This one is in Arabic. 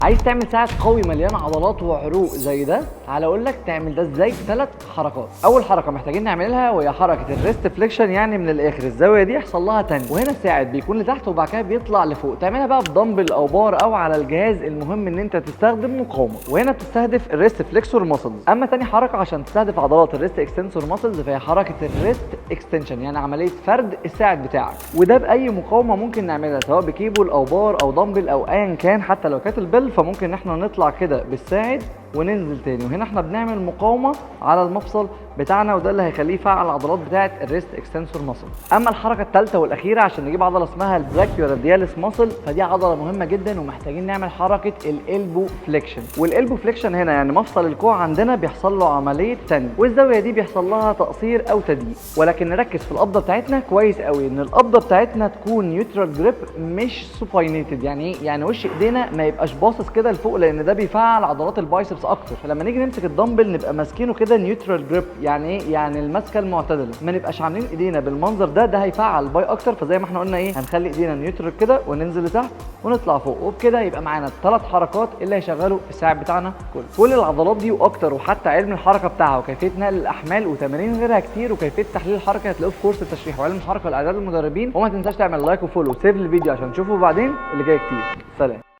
عايز تعمل ساعد قوي مليان عضلات وعروق زي ده، تعالى اقول لك تعمل ده ازاي في 3 حركات. اول حركه محتاجين نعملها وهي حركه الريست فليكشن، يعني من الاخر الزاويه دي يحصل لها تاني، وهنا الساعد بيكون لتحت وبعد كده بيطلع لفوق. تعملها بقى بدمبل او بار او على الجهاز، المهم ان انت تستخدم مقاومه، وهنا بتستهدف الريست فليكسور ماسلز. اما تاني حركه عشان تستهدف عضلات الريست اكستنسور ماسلز فهي حركه الريست اكستنشن، يعني عمليه فرد الساعد بتاعك، وده باي مقاومه ممكن نعملها سواء بكيبل او بار او دمبل او ايا كان، حتى لو كانت البل فممكن ان احنا نطلع كده بالساعد وننزل تاني. وهنا احنا بنعمل مقاومه على المفصل بتاعنا، وده اللي هيخليه يفعل العضلات بتاعه الريست اكستنسور ماسل. اما الحركه الثالثه والاخيره عشان نجيب عضله اسمها البراكيورادياليس ماسل، فدي عضله مهمه جدا ومحتاجين نعمل حركه الالبو فليكشن. والالبو فليكشن هنا يعني مفصل الكوع عندنا بيحصل له عمليه تاني، والزاويه دي بيحصل لها تقصير او تضييق. ولكن نركز في القبضه بتاعتنا كويس قوي، ان القبضه بتاعتنا تكون نيوترال جريب مش سوباينيتد. يعني ايه؟ يعني وش ايدينا ما يبقاش باصص كده لفوق، لان ده بيفعل عضلات البايسبس اكتر. فلما نيجي نمسك الدمبل نبقى ماسكينه كده نيوترال جريب، يعني ايه؟ يعني المسكه المعتدله، ما نبقاش عاملين ايدينا بالمنظر ده هيفعل الباي اكتر. فزي ما احنا قلنا ايه، هنخلي ايدينا نيوترال كده وننزل لتحت ونطلع فوق، وبكده يبقى معانا ال3 حركات اللي هيشغلوا الساعد بتاعنا كله. كل العضلات دي واكتر، وحتى علم الحركه بتاعها وكيفيه نقل الاحمال وتمارين غيرها كتير، وكيفيه تحليل الحركه هتلاقوه في كورس التشريح وعلم الحركه لاعداد المدربين. وما تنساش تعمل لايك وفولو وسيف للفيديو عشان تشوفوا بعدين اللي جاي كتير. سلام.